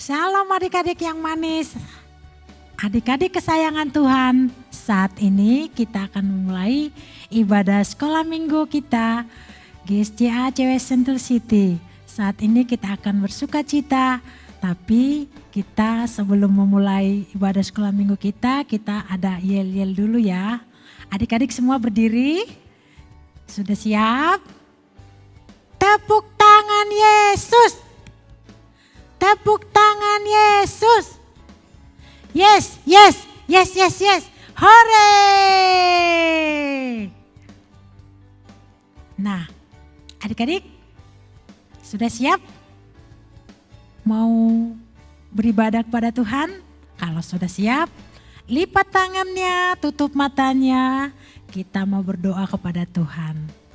Shalom adik-adik yang manis, adik-adik kesayangan Tuhan. Saat ini kita akan memulai ibadah sekolah minggu kita GSCA CW Sentul City. Saat ini kita akan bersuka cita, tapi kita sebelum memulai ibadah sekolah minggu kita ada yel-yel dulu ya. Adik-adik semua berdiri, sudah siap? Tepuk tangan Yesus! Tepuk tangan Yesus. Yes, yes, yes, yes, yes. Hore! Nah, adik-adik sudah siap mau beribadah kepada Tuhan? Kalau sudah siap, lipat tangannya, tutup matanya. Kita mau berdoa kepada Tuhan.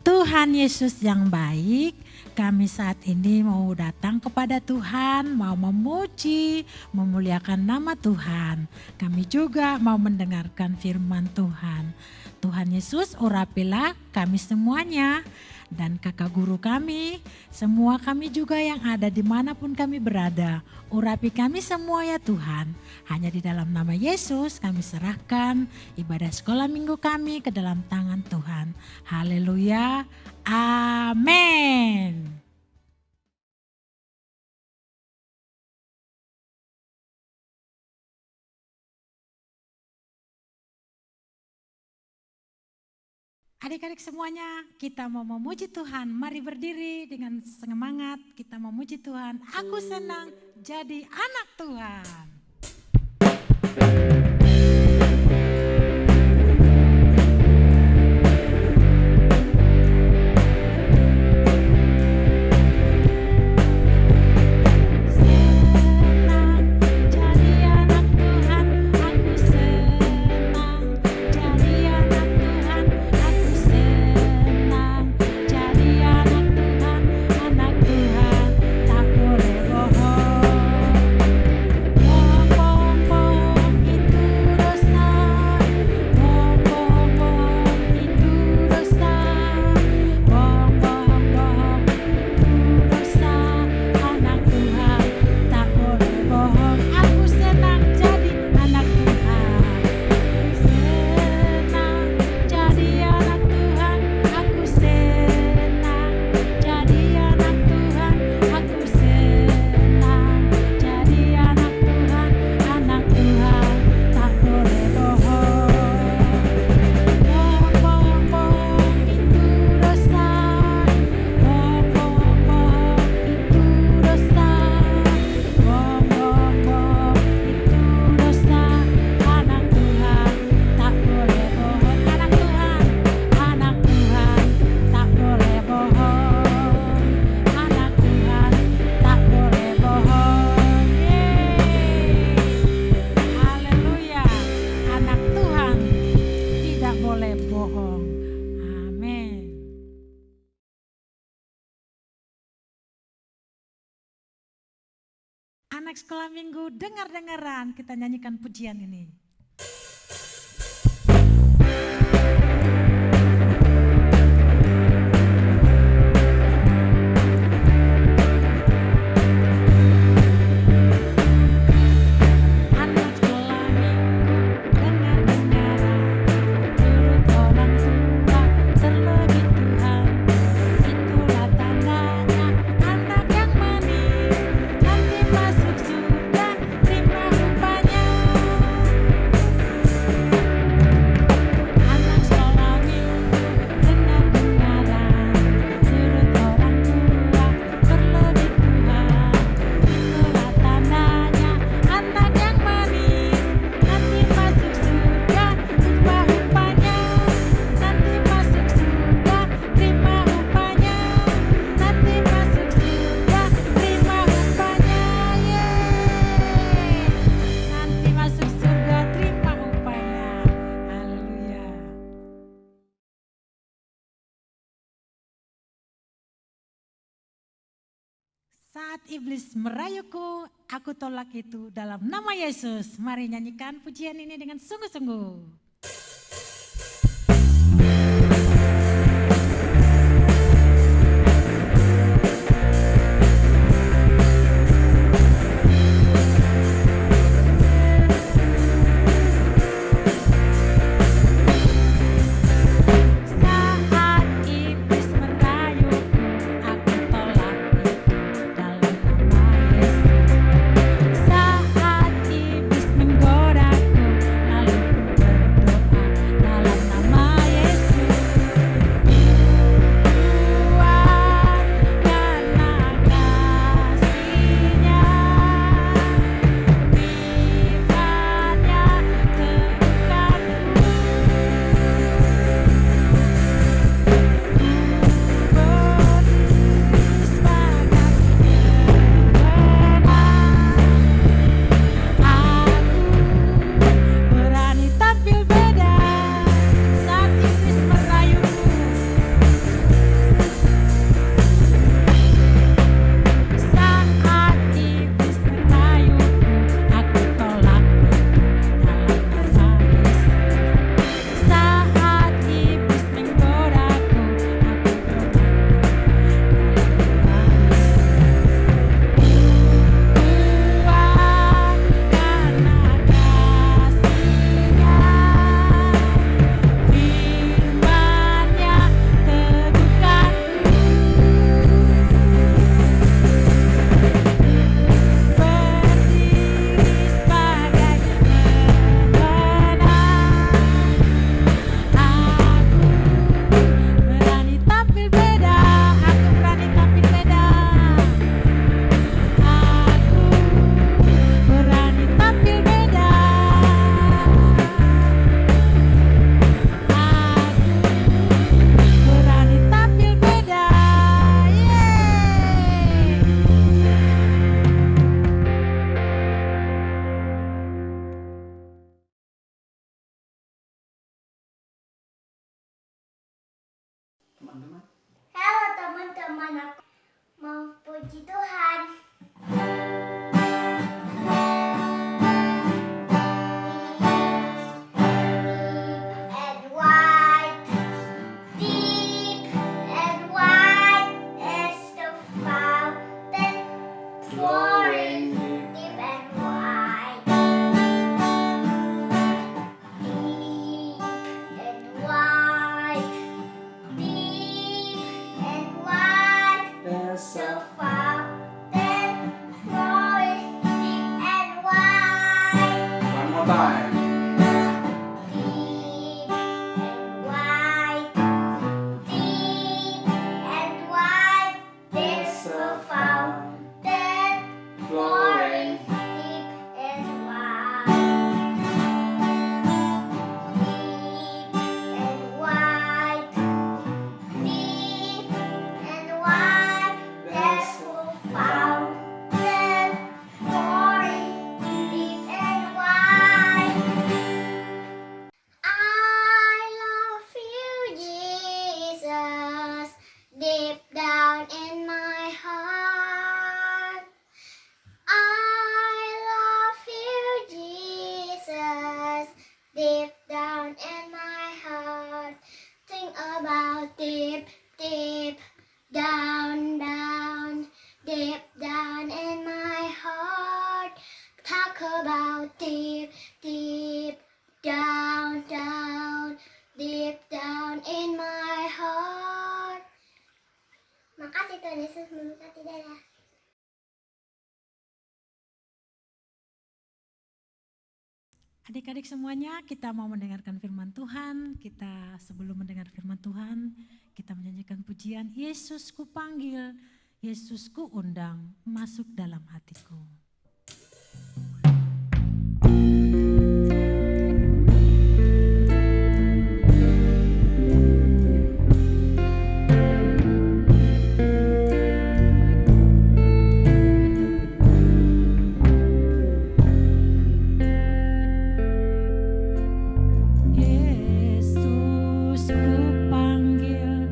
Tuhan Yesus yang baik, kami saat ini mau datang kepada Tuhan, mau memuji, memuliakan nama Tuhan. Kami juga mau mendengarkan firman Tuhan. Tuhan Yesus, urapilah kami semuanya dan kakak guru kami, semua kami juga yang ada dimanapun kami berada. Urapi kami semua ya Tuhan. Hanya di dalam nama Yesus kami serahkan ibadah sekolah minggu kami ke dalam tangan Tuhan. Haleluya, amin. Adik-adik semuanya, kita mau memuji Tuhan. Mari berdiri dengan semangat, kita memuji Tuhan. Aku senang jadi anak Tuhan. Anak sekolah minggu, dengar-dengaran kita nyanyikan pujian ini. Saat iblis merayuku, aku tolak itu dalam nama Yesus. Mari nyanyikan pujian ini dengan sungguh-sungguh. teman-teman, aku mau puji Tuhan. Deep and wide is the fountain, flowing deep and wide. Deep and wide, deep and wide is the fountain, flowing deep and wide. One more time. Deep and wide, deep and wide, there's a fountain flowing deep and wide. Deep and wide, deep and wide, there's a fountain flowing deep and wide. I love you, Jesus, deep down in my heart. I love you, Jesus, deep down in my heart. Think about deep, deep down, down, deep down in my heart. Talk about deep, deep down, down, deep down in my heart. Makasih Tuhan Yesus memberkati dadah. Adik-adik semuanya, kita mau mendengarkan firman Tuhan. Kita sebelum mendengar firman Tuhan, kita menyanyikan pujian Yesus ku panggil, Yesus ku undang, masuk dalam hatiku. Yesus ku panggil,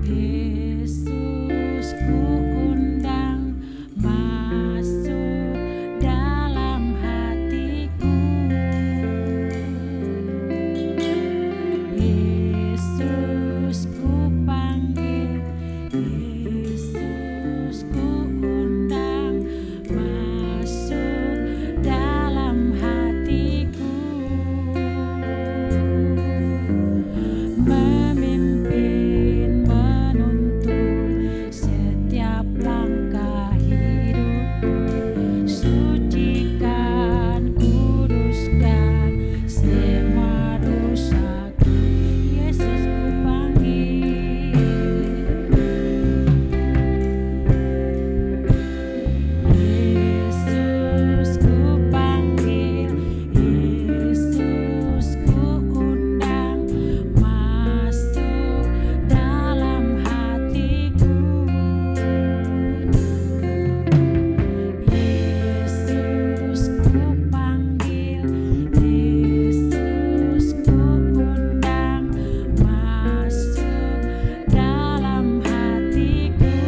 Yesus ku undang, masuk dalam hatiku. Yesus ku panggil, Yesus ku undang, masuk dalam hatiku. Memimpin, menuntun setiap langkah hidupku, sucikan, kuduskan semua dosaku. Yesus ku panggil, Yesus ku panggil, Yesus ku undang, masuk dalam hatiku. Yesus ku panggil, Yesus ku undang, masuk dalam hatiku.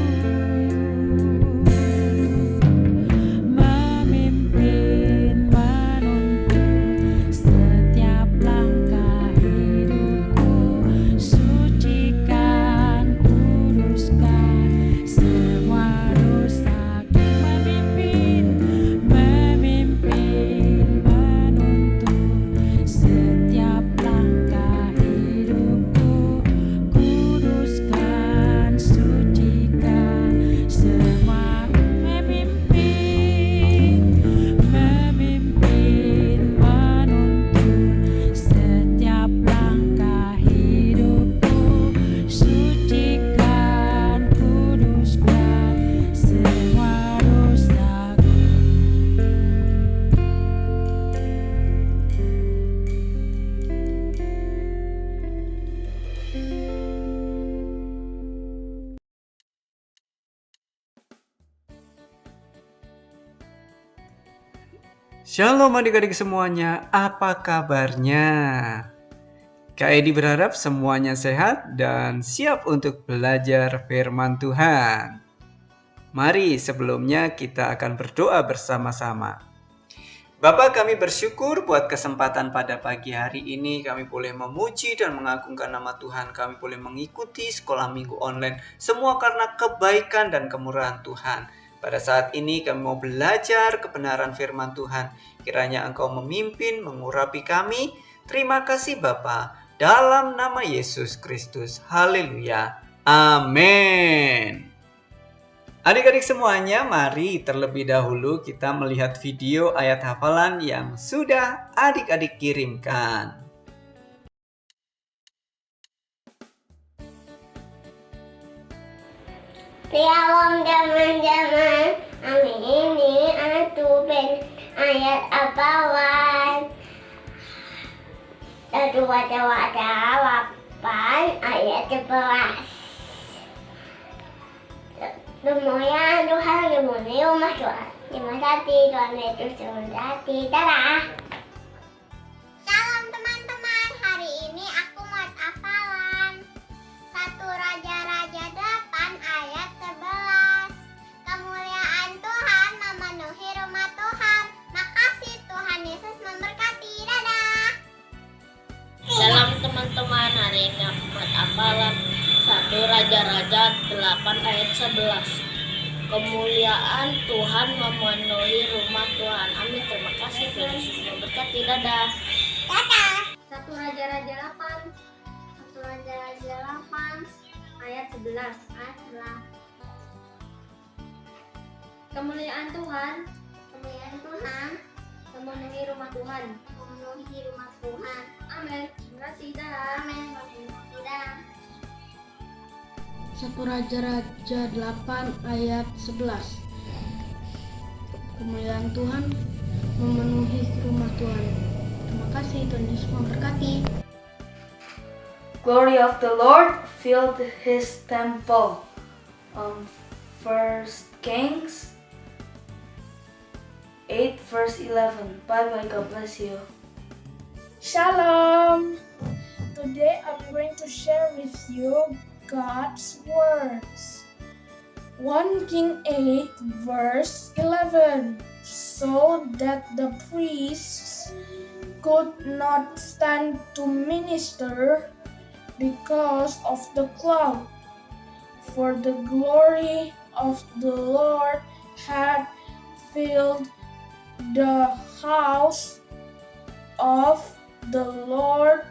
Memimpin, menuntun setiap langkah hidupku, sucikan, kuduskan semua dosaku. Memimpin, menuntun setiap langkah hidupku, kuduskan, sucikan semua. Memimpin, menuntun setiap langkah hidupku, sucikan, kuduskan semua dosaku. Shalom adik-adik semuanya, apa kabarnya? Kak Edi berharap semuanya sehat dan siap untuk belajar firman Tuhan. Mari sebelumnya kita akan berdoa bersama-sama. Bapa, kami bersyukur buat kesempatan pada pagi hari ini. Kami boleh memuji dan mengagungkan nama Tuhan. Kami boleh mengikuti sekolah minggu online. Semua karena kebaikan dan kemurahan Tuhan. Pada saat ini kami mau belajar kebenaran firman Tuhan. Kiranya Engkau memimpin, mengurapi kami. Terima kasih Bapa. Dalam nama Yesus Kristus. Haleluya. Amin. Adik-adik semuanya, mari terlebih dahulu kita melihat video ayat hafalan yang sudah adik-adik kirimkan. Dalam zaman-zaman ini aku ben ayat hafalan. Satu wadah 8 ayat 11. Semuanya Tuhan gemuni rumah Tuhan. Terima kasih Tuhan Yesus Sundati. Dadah. Salam teman-teman. Hari ini aku mau hafalan 1 Raja-Raja 8 ayat 11. Kemuliaan Tuhan memenuhi rumah Tuhan. Makasih Tuhan Yesus memberkati. Dadah. Salam teman-teman, hari ini aku buat hafalan 1 Raja-Raja 8 ayat 11. Kemuliaan Tuhan memenuhi rumah Tuhan. Amin. Terima kasih Tuhan Yesus memberkati. Dadah. Dadah. 1 Raja-Raja 8 ayat 11. Kemuliaan Tuhan memenuhi rumah Tuhan. Amin. Terima kasih. Dadah. Amin. Dadah. 1 Raja-Raja 8 ayat 11. Kemuliaan Tuhan memenuhi rumah Tuhan. Terima kasih Tuhan Yesus memberkati. Glory of the Lord filled his temple. 1 Kings 8 verse 11. Bye bye, God bless you. Shalom! Today I'm going to share with you God's words. 1 King 8 verse 11. So that the priests could not stand to minister because of the cloud, for the glory of the Lord had filled the house of the Lord.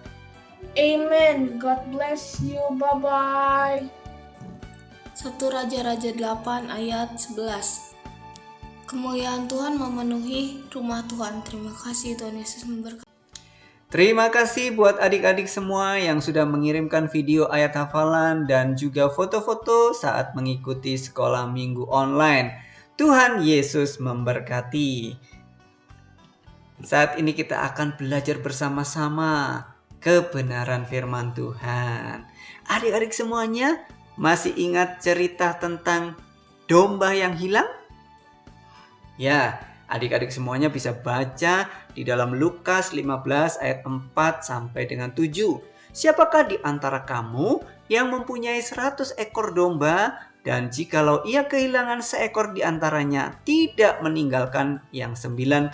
Amen. God bless you. Bye-bye. 1 Raja-Raja 8 ayat 11. Kemuliaan Tuhan memenuhi rumah Tuhan. Terima kasih Tuhan Yesus memberkati. Terima kasih buat adik-adik semua yang sudah mengirimkan video ayat hafalan dan juga foto-foto saat mengikuti sekolah minggu online. Tuhan Yesus memberkati. Saat ini kita akan belajar bersama-sama kebenaran firman Tuhan. Adik-adik semuanya masih ingat cerita tentang domba yang hilang? Ya, adik-adik semuanya bisa baca di dalam Lukas 15 ayat 4 sampai dengan 7. Siapakah di antara kamu yang mempunyai 100 ekor domba dan jikalau ia kehilangan seekor di antaranya, tidak meninggalkan yang 99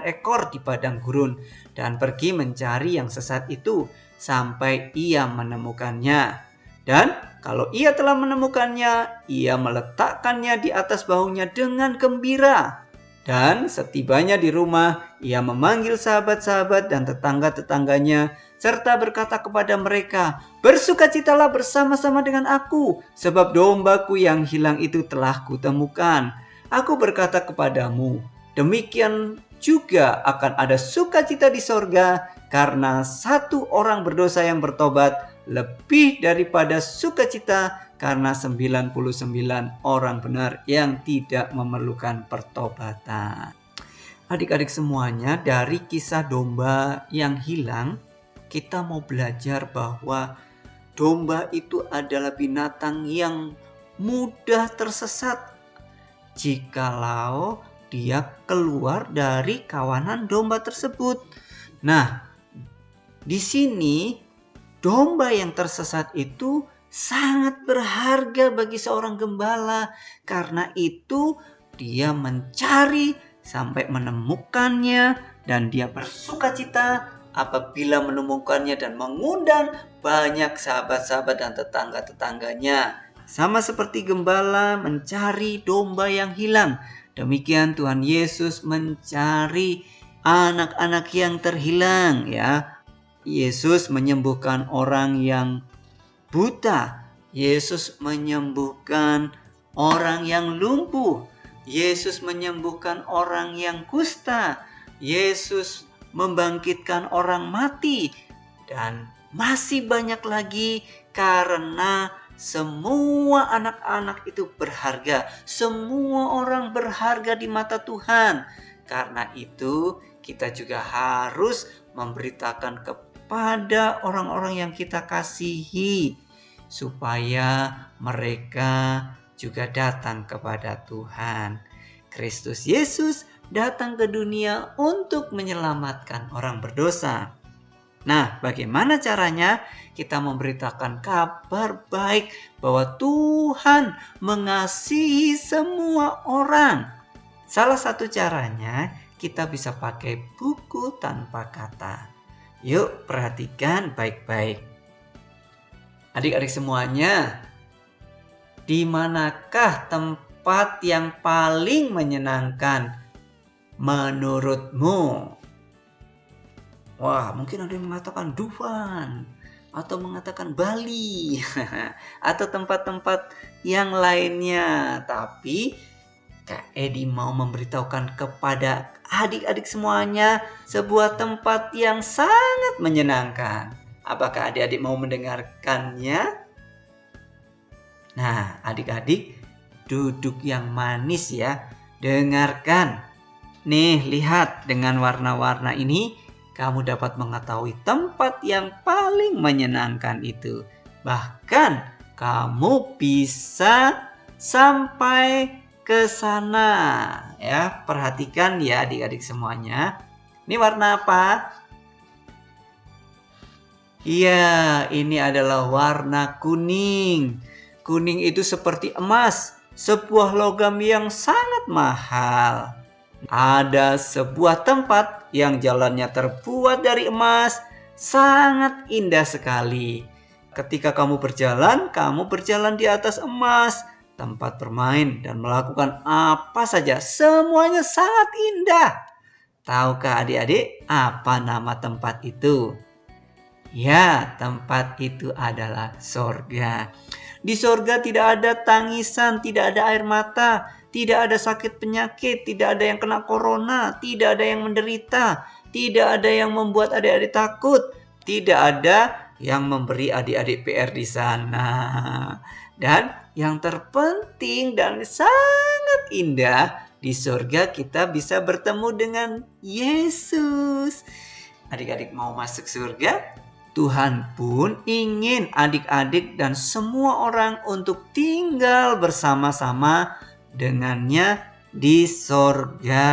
ekor di padang gurun dan pergi mencari yang sesat itu sampai ia menemukannya. Dan kalau ia telah menemukannya, ia meletakkannya di atas bahunya dengan gembira. Dan setibanya di rumah, ia memanggil sahabat-sahabat dan tetangga-tetangganya, serta berkata kepada mereka, "Bersukacitalah bersama-sama dengan aku, sebab dombaku yang hilang itu telah kutemukan. Aku berkata kepadamu, demikian juga akan ada sukacita di sorga, karena satu orang berdosa yang bertobat, lebih daripada sukacita karena 99 orang benar yang tidak memerlukan pertobatan." Adik-adik semuanya, dari kisah domba yang hilang, kita mau belajar bahwa domba itu adalah binatang yang mudah tersesat jikalau dia keluar dari kawanan domba tersebut. Nah, di sini domba yang tersesat itu sangat berharga bagi seorang gembala. Karena itu dia mencari sampai menemukannya dan dia bersukacita apabila menemukannya dan mengundang banyak sahabat-sahabat dan tetangga-tetangganya. Sama seperti gembala mencari domba yang hilang. Demikian Tuhan Yesus mencari anak-anak yang terhilang, ya. Yesus menyembuhkan orang yang buta. Yesus menyembuhkan orang yang lumpuh. Yesus menyembuhkan orang yang kusta. Yesus membangkitkan orang mati. Dan masih banyak lagi, karena semua anak-anak itu berharga. Semua orang berharga di mata Tuhan. Karena itu kita juga harus memberitakan kepada orang-orang yang kita kasihi, supaya mereka juga datang kepada Tuhan. Kristus Yesus datang ke dunia untuk menyelamatkan orang berdosa. Nah, bagaimana caranya kita memberitakan kabar baik bahwa Tuhan mengasihi semua orang? Salah satu caranya kita bisa pakai buku tanpa kata. Yuk, perhatikan baik-baik. Adik-adik semuanya, di manakah tempat yang paling menyenangkan menurutmu? Wah, mungkin ada yang mengatakan Dufan, atau mengatakan Bali, atau tempat-tempat yang lainnya. Tapi Kak Edi mau memberitahukan kepada adik-adik semuanya sebuah tempat yang sangat menyenangkan. Apakah adik-adik mau mendengarkannya? Nah, adik-adik duduk yang manis ya. Dengarkan. Nih, lihat dengan warna-warna ini kamu dapat mengetahui tempat yang paling menyenangkan itu. Bahkan kamu bisa sampai ke sana. Ya, perhatikan ya adik-adik semuanya. Ini warna apa? Iya, ini adalah warna kuning. Kuning itu seperti emas, sebuah logam yang sangat mahal. Ada sebuah tempat yang jalannya terbuat dari emas, sangat indah sekali. Ketika kamu berjalan di atas emas, tempat bermain dan melakukan apa saja, semuanya sangat indah. Tahukah adik-adik apa nama tempat itu? Ya, tempat itu adalah sorga. Di sorga tidak ada tangisan, tidak ada air mata, tidak ada sakit penyakit, tidak ada yang kena corona, tidak ada yang menderita, tidak ada yang membuat adik-adik takut, tidak ada yang memberi adik-adik PR di sana. Dan yang terpenting dan sangat indah, di sorga kita bisa bertemu dengan Yesus. Adik-adik mau masuk surga? Tuhan pun ingin adik-adik dan semua orang untuk tinggal bersama-sama dengannya di sorga.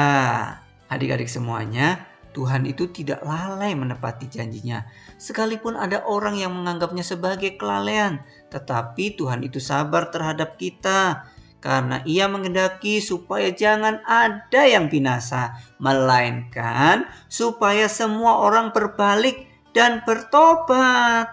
Adik-adik semuanya, Tuhan itu tidak lalai menepati janjinya. Sekalipun ada orang yang menganggapnya sebagai kelalaian, tetapi Tuhan itu sabar terhadap kita. Karena Ia menghendaki supaya jangan ada yang binasa, melainkan supaya semua orang berbalik dan bertobat.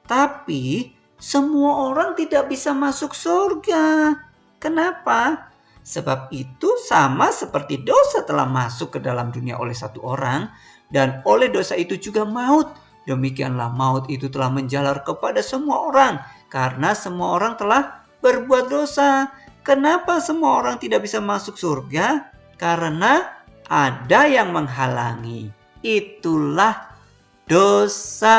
Tapi semua orang tidak bisa masuk surga. Kenapa? Sebab itu sama seperti dosa telah masuk ke dalam dunia oleh satu orang, dan oleh dosa itu juga maut. Demikianlah maut itu telah menjalar kepada semua orang, karena semua orang telah berbuat dosa. Kenapa semua orang tidak bisa masuk surga? Karena ada yang menghalangi. Itulah dosa.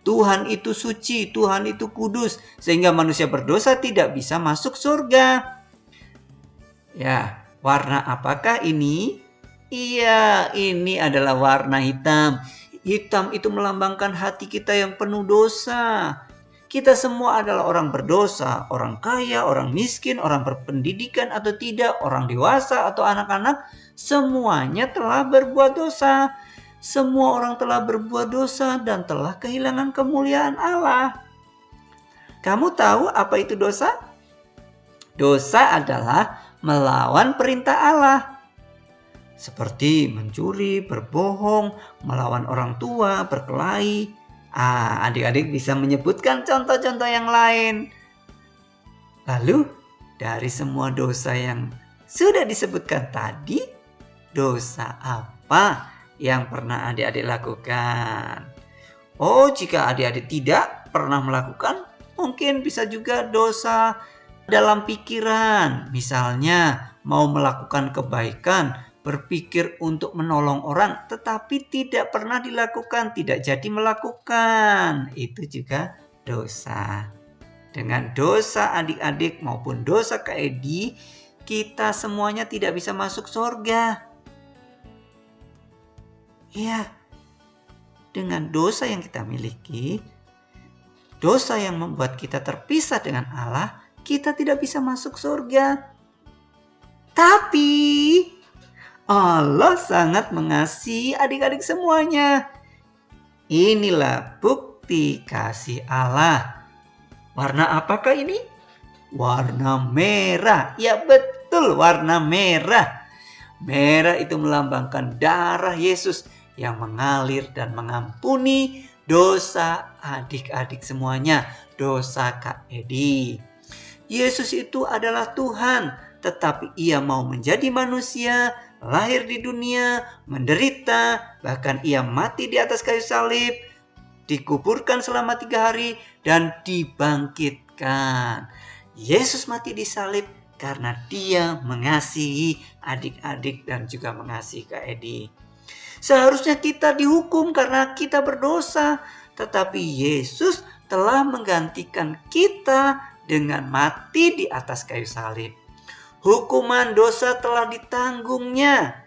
Tuhan itu suci, Tuhan itu kudus, sehingga manusia berdosa tidak bisa masuk surga. Ya, warna apakah ini? Iya, ini adalah warna hitam. Hitam itu melambangkan hati kita yang penuh dosa. Kita semua adalah orang berdosa, orang kaya, orang miskin, orang berpendidikan atau tidak, orang dewasa atau anak-anak, semuanya telah berbuat dosa. semua orang telah berbuat dosa dan telah kehilangan kemuliaan Allah. Kamu tahu apa itu dosa? Dosa adalah melawan perintah Allah. Seperti mencuri, berbohong, melawan orang tua, berkelahi. Adik-adik bisa menyebutkan contoh-contoh yang lain. Lalu, dari semua dosa yang sudah disebutkan tadi, dosa apa yang pernah adik-adik lakukan? Oh, jika adik-adik tidak pernah melakukan, mungkin bisa juga dosa dalam pikiran. Misalnya, mau melakukan kebaikan, berpikir untuk menolong orang, tetapi tidak pernah dilakukan, tidak jadi melakukan. Itu juga dosa. Dengan dosa adik-adik maupun dosa Kak Edi, kita semuanya tidak bisa masuk surga. Ya, dengan dosa yang kita miliki, dosa yang membuat kita terpisah dengan Allah, kita tidak bisa masuk surga. Tapi Allah sangat mengasihi adik-adik semuanya. Inilah bukti kasih Allah. Warna apakah ini? Warna merah. Ya betul, warna merah. Merah itu melambangkan darah Yesus yang mengalir dan mengampuni dosa adik-adik semuanya. Dosa Kak Edi. Yesus itu adalah Tuhan, tetapi ia mau menjadi manusia, lahir di dunia, menderita, bahkan ia mati di atas kayu salib, dikuburkan selama 3 hari, dan dibangkitkan. Yesus mati di salib karena dia mengasihi adik-adik dan juga mengasihi Kak Edi. Seharusnya kita dihukum karena kita berdosa, tetapi Yesus telah menggantikan kita dengan mati di atas kayu salib. Hukuman dosa telah ditanggungnya.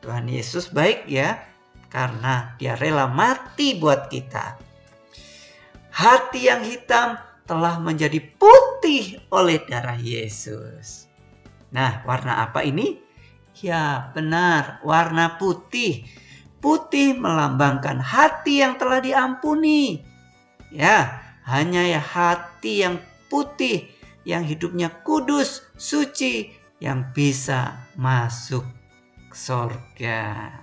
Tuhan Yesus baik ya, karena dia rela mati buat kita. Hati yang hitam telah menjadi putih oleh darah Yesus. Nah, warna apa ini? Ya benar, warna putih. Putih melambangkan hati yang telah diampuni. Ya, hanya ya hati yang putih, yang hidupnya kudus, suci, yang bisa masuk surga.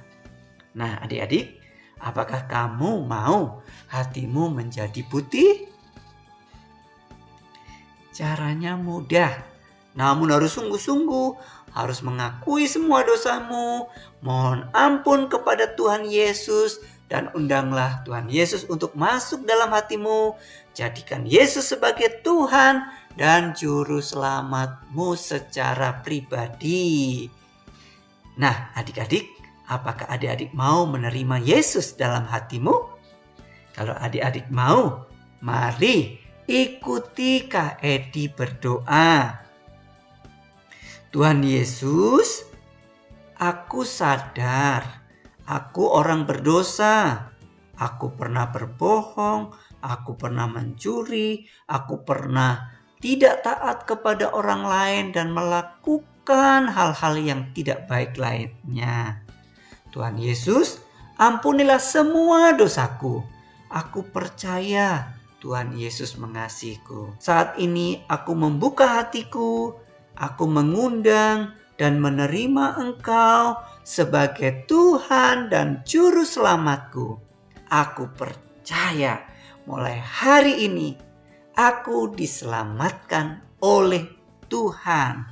Nah, adik-adik, apakah kamu mau hatimu menjadi putih? Caranya mudah, namun harus sungguh-sungguh, harus mengakui semua dosamu, mohon ampun kepada Tuhan Yesus, dan undanglah Tuhan Yesus untuk masuk dalam hatimu. Jadikan Yesus sebagai Tuhan dan Juru Selamatmu secara pribadi. Nah, adik-adik, apakah adik-adik mau menerima Yesus dalam hatimu? Kalau adik-adik mau, mari ikuti Kak Edi berdoa. Tuhan Yesus, aku sadar, aku orang berdosa. Aku pernah berbohong, aku pernah mencuri, aku pernah tidak taat kepada orang lain dan melakukan hal-hal yang tidak baik lainnya. Tuhan Yesus, ampunilah semua dosaku. Aku percaya Tuhan Yesus mengasihiku. Saat ini aku membuka hatiku, aku mengundang dan menerima Engkau sebagai Tuhan dan Juru Selamatku. Aku percaya mulai hari ini aku diselamatkan oleh Tuhan.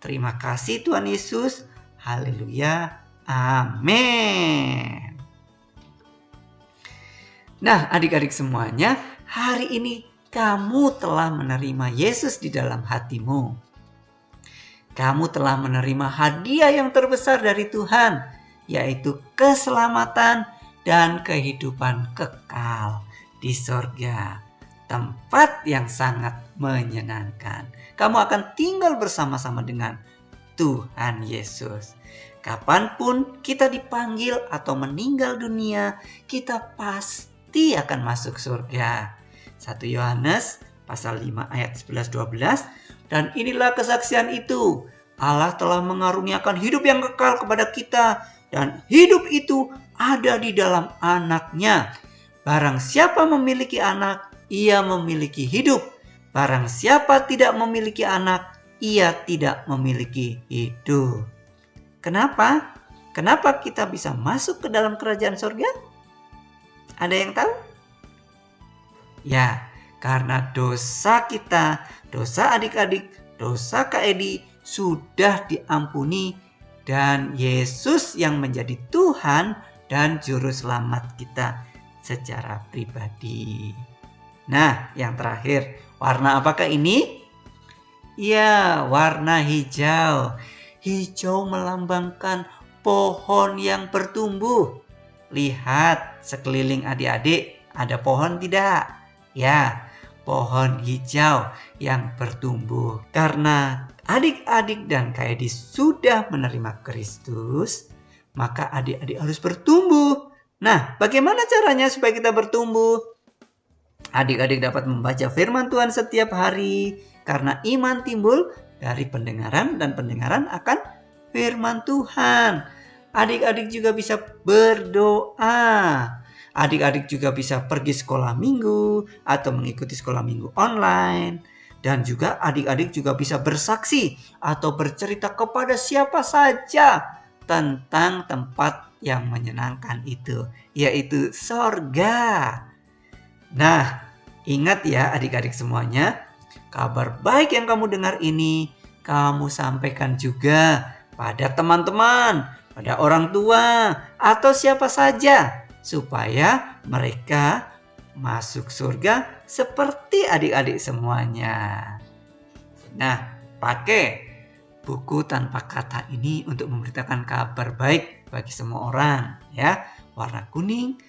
Terima kasih Tuhan Yesus. Haleluya. Amin. Nah, adik-adik semuanya, hari ini kamu telah menerima Yesus di dalam hatimu. Kamu telah menerima hadiah yang terbesar dari Tuhan, yaitu keselamatan dan kehidupan kekal di surga. Tempat yang sangat menyenangkan. Kamu akan tinggal bersama-sama dengan Tuhan Yesus. Kapanpun kita dipanggil atau meninggal dunia, kita pasti akan masuk surga. 1 Yohanes pasal 5 ayat 11-12. Dan inilah kesaksian itu. Allah telah mengaruniakan hidup yang kekal kepada kita. Dan hidup itu ada di dalam anaknya. Barang siapa memiliki anak, ia memiliki hidup. Barang siapa tidak memiliki anak, ia tidak memiliki hidup. Kenapa? Kenapa kita bisa masuk ke dalam kerajaan surga? Ada yang tahu? Ya, karena dosa kita, dosa adik-adik, dosa Kak Edi sudah diampuni dan Yesus yang menjadi Tuhan dan juru selamat kita secara pribadi. Nah, yang terakhir, warna apakah ini? Ya, warna hijau. Hijau melambangkan pohon yang bertumbuh. Lihat sekeliling adik-adik, ada pohon tidak? Ya, pohon hijau yang bertumbuh. Karena adik-adik dan Kak Edi sudah menerima Kristus, maka adik-adik harus bertumbuh. Nah, bagaimana caranya supaya kita bertumbuh? Adik-adik dapat membaca firman Tuhan setiap hari, karena iman timbul dari pendengaran dan pendengaran akan firman Tuhan. Adik-adik juga bisa berdoa. Adik-adik juga bisa pergi sekolah minggu atau mengikuti sekolah minggu online. Dan juga adik-adik juga bisa bersaksi atau bercerita kepada siapa saja tentang tempat yang menyenangkan itu, yaitu sorga. Nah, ingat ya adik-adik semuanya, kabar baik yang kamu dengar ini, kamu sampaikan juga pada teman-teman, pada orang tua, atau siapa saja, supaya mereka masuk surga seperti adik-adik semuanya. Nah, pakai buku tanpa kata ini untuk memberitakan kabar baik bagi semua orang, ya. Warna kuning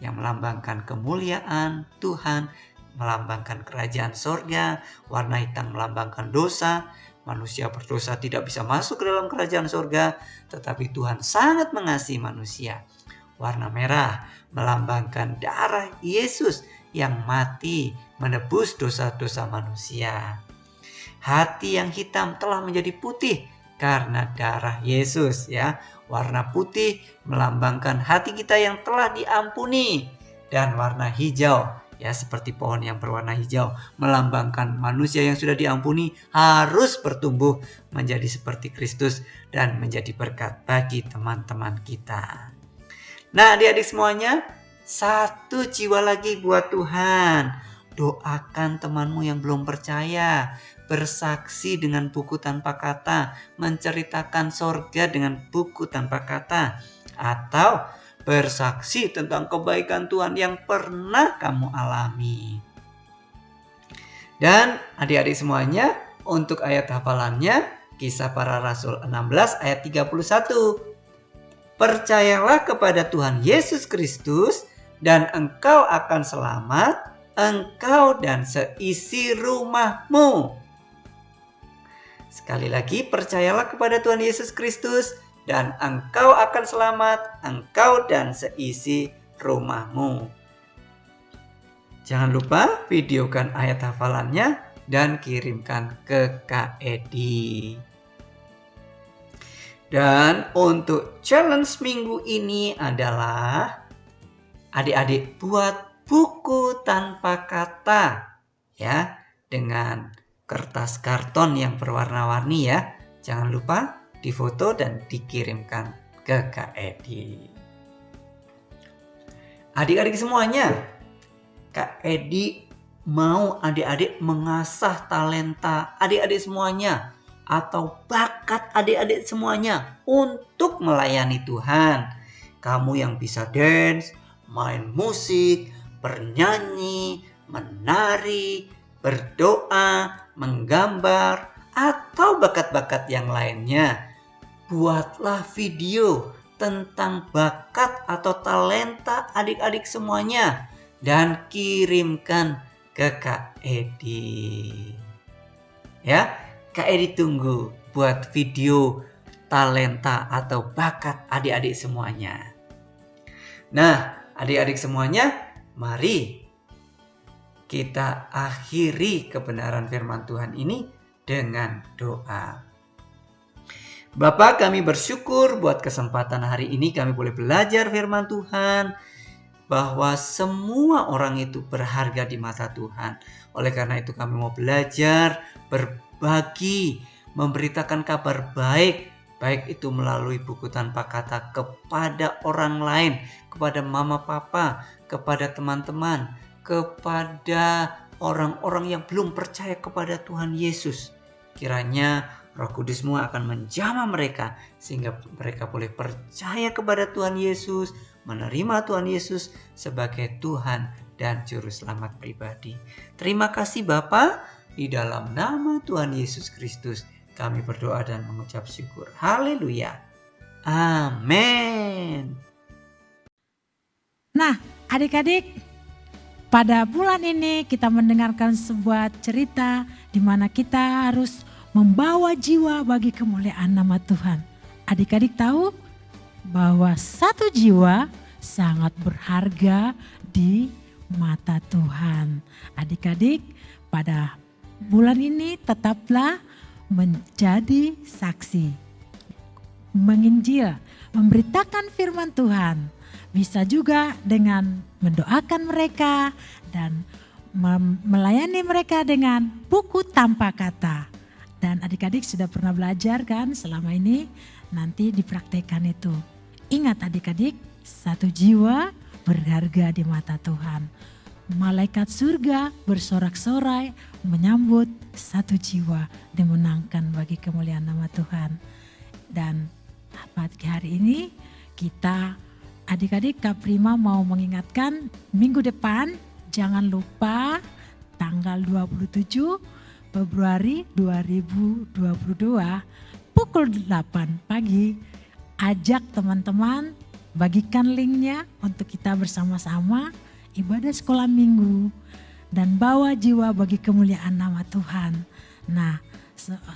yang melambangkan kemuliaan Tuhan, melambangkan kerajaan surga. Warna hitam melambangkan dosa. Manusia berdosa tidak bisa masuk ke dalam kerajaan surga, tetapi Tuhan sangat mengasihi manusia. Warna merah melambangkan darah Yesus yang mati menebus dosa-dosa manusia. Hati yang hitam telah menjadi putih karena darah Yesus, ya. Warna putih melambangkan hati kita yang telah diampuni, dan warna hijau, ya, seperti pohon yang berwarna hijau, melambangkan manusia yang sudah diampuni harus bertumbuh menjadi seperti Kristus dan menjadi berkat bagi teman-teman kita. Nah, adik-adik semuanya, satu jiwa lagi buat Tuhan. Doakan temanmu yang belum percaya, bersaksi dengan buku tanpa kata, menceritakan sorga dengan buku tanpa kata, atau bersaksi tentang kebaikan Tuhan yang pernah kamu alami. Dan adik-adik semuanya, untuk ayat hafalannya, Kisah Para Rasul 16 ayat 31. Percayalah kepada Tuhan Yesus Kristus dan engkau akan selamat, engkau dan seisi rumahmu. Sekali lagi, percayalah kepada Tuhan Yesus Kristus dan engkau akan selamat, engkau dan seisi rumahmu. Jangan lupa videokan ayat hafalannya dan kirimkan ke Kak Edi. Dan untuk challenge minggu ini adalah adik-adik buat buku tanpa kata, ya, dengan kertas karton yang berwarna-warni, ya. Jangan lupa difoto dan dikirimkan ke Kak Edi. Adik-adik semuanya, Kak Edi mau adik-adik mengasah talenta adik-adik semuanya atau bakat adik-adik semuanya untuk melayani Tuhan. Kamu yang bisa dance, main musik, bernyanyi, menari, berdoa, menggambar, atau bakat-bakat yang lainnya. Buatlah video tentang bakat atau talenta adik-adik semuanya dan kirimkan ke Kak Edi. Ya, Kak Edi tunggu buat video talenta atau bakat adik-adik semuanya. Nah, adik-adik semuanya, mari kita akhiri kebenaran firman Tuhan ini dengan doa. Bapa, kami bersyukur buat kesempatan hari ini kami boleh belajar firman Tuhan, bahwa semua orang itu berharga di mata Tuhan. Oleh karena itu kami mau belajar, berbagi, memberitakan kabar baik, baik itu melalui buku tanpa kata kepada orang lain, kepada mama papa, kepada teman-teman, kepada orang-orang yang belum percaya kepada Tuhan Yesus. Kiranya Roh Kudus-Mu akan menjamah mereka sehingga mereka boleh percaya kepada Tuhan Yesus, menerima Tuhan Yesus sebagai Tuhan dan Juru Selamat pribadi. Terima kasih Bapa, di dalam nama Tuhan Yesus Kristus kami berdoa dan mengucap syukur. Haleluya. Amin. Nah, adik-adik, pada bulan ini kita mendengarkan sebuah cerita di mana kita harus membawa jiwa bagi kemuliaan nama Tuhan. Adik-adik tahu bahwa satu jiwa sangat berharga di mata Tuhan. Adik-adik, pada bulan ini tetaplah menjadi saksi, menginjil, memberitakan firman Tuhan. Bisa juga dengan mendoakan mereka dan melayani mereka dengan buku tanpa kata. Dan adik-adik sudah pernah belajar kan selama ini, nanti dipraktekkan itu. Ingat adik-adik, satu jiwa berharga di mata Tuhan. Malaikat surga bersorak-sorai menyambut satu jiwa dimenangkan bagi kemuliaan nama Tuhan. Dan pagi hari ini kita adik-adik Kak Prima mau mengingatkan minggu depan jangan lupa tanggal 27 Februari 2022 pukul 8 pagi, ajak teman-teman, bagikan linknya untuk kita bersama-sama ibadah sekolah minggu dan bawa jiwa bagi kemuliaan nama Tuhan. Nah,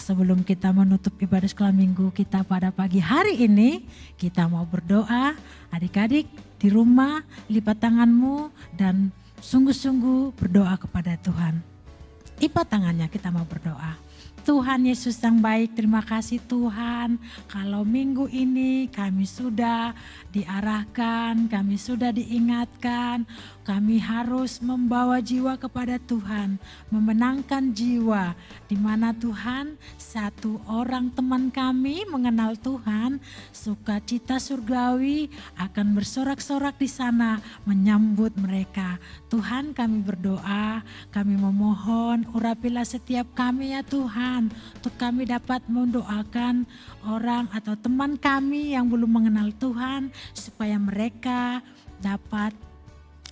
sebelum kita menutup ibadah sekolah minggu kita pada pagi hari ini, kita mau berdoa. Adik-adik di rumah lipat tanganmu dan sungguh-sungguh berdoa kepada Tuhan. Lipat tangannya, kita mau berdoa. Tuhan Yesus yang baik, terima kasih Tuhan kalau minggu ini kami sudah diarahkan, kami sudah diingatkan, kami harus membawa jiwa kepada Tuhan, memenangkan jiwa di mana Tuhan satu orang teman kami mengenal Tuhan, sukacita surgawi akan bersorak-sorak di sana menyambut mereka. Tuhan kami berdoa, kami memohon urapilah setiap kami ya Tuhan, untuk kami dapat mendoakan orang atau teman kami yang belum mengenal Tuhan supaya mereka dapat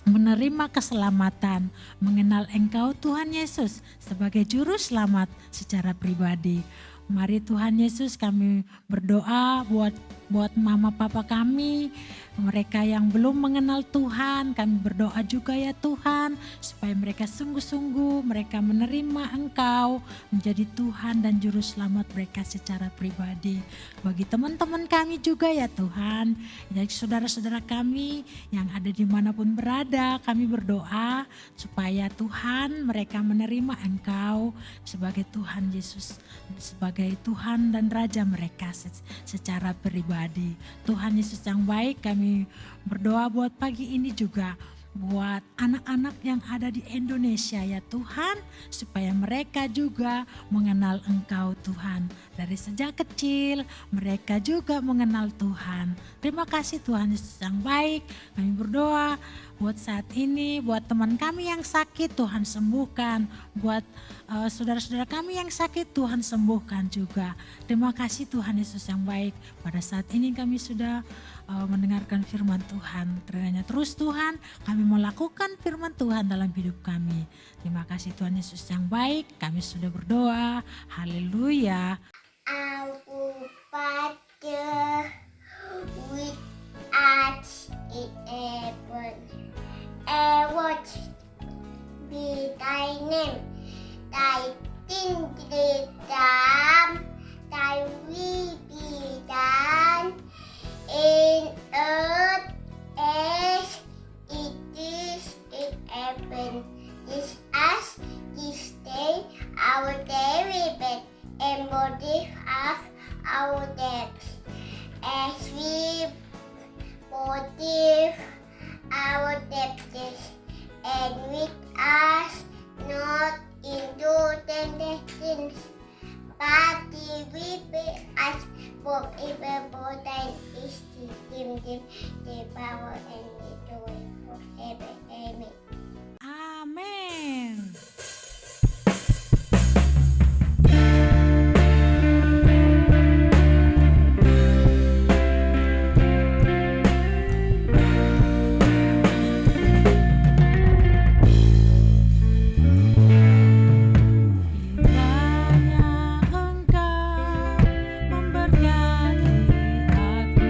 menerima keselamatan, mengenal Engkau Tuhan Yesus sebagai juru selamat secara pribadi. Mari Tuhan Yesus kami berdoa buat mama papa kami, mereka yang belum mengenal Tuhan, kami berdoa juga ya Tuhan supaya mereka sungguh-sungguh mereka menerima Engkau menjadi Tuhan dan juru selamat mereka secara pribadi. Bagi teman-teman kami juga ya Tuhan, ya saudara-saudara kami yang ada dimanapun berada, kami berdoa supaya Tuhan mereka menerima Engkau sebagai Tuhan Yesus, sebagai Tuhan dan Raja mereka secara pribadi. Tuhan Yesus yang baik, kami berdoa buat pagi ini juga buat anak-anak yang ada di Indonesia ya Tuhan, supaya mereka juga mengenal Engkau Tuhan. Dari sejak kecil mereka juga mengenal Tuhan. Terima kasih Tuhan Yesus yang baik, kami berdoa buat saat ini, buat teman kami yang sakit Tuhan sembuhkan, buat saudara-saudara kami yang sakit Tuhan sembuhkan juga. Terima kasih Tuhan Yesus yang baik, pada saat ini kami sudah mendengarkan firman Tuhan. Kiranya terus Tuhan kami melakukan firman Tuhan dalam hidup kami. Terima kasih Tuhan Yesus yang baik, kami sudah berdoa. Haleluya. Aku pada with us in heaven. What be thy name? Thy kingdom, thy will be done in earth as it is in heaven. Give us this day our daily bread, and forgive us our debts, as we forgive our debtors, and lead us not into temptation, but deliver us from evil. For thine is the kingdom, the power, and the joy forever. Amen. Amin. Kiranya Engkau memberkati aku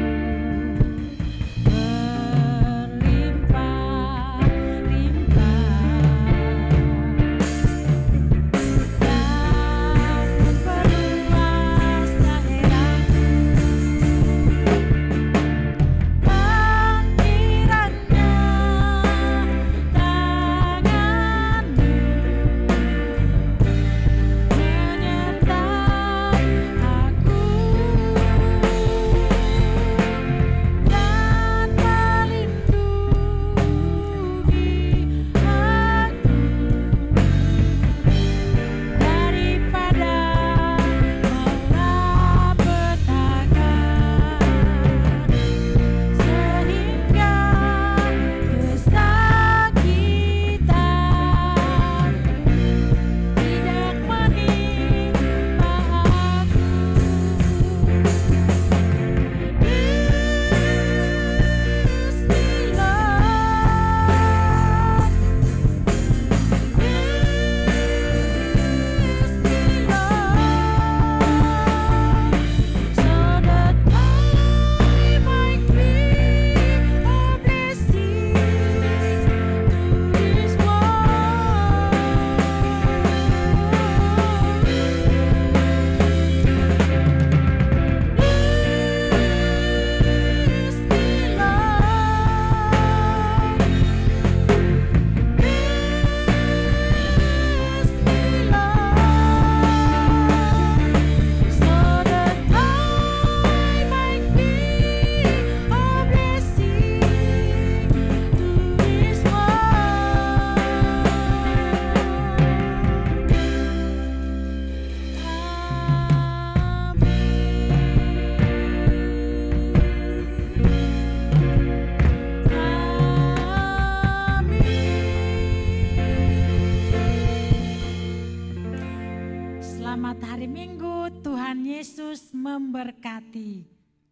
Selamat hari Minggu, Tuhan Yesus memberkati.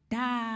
Dah.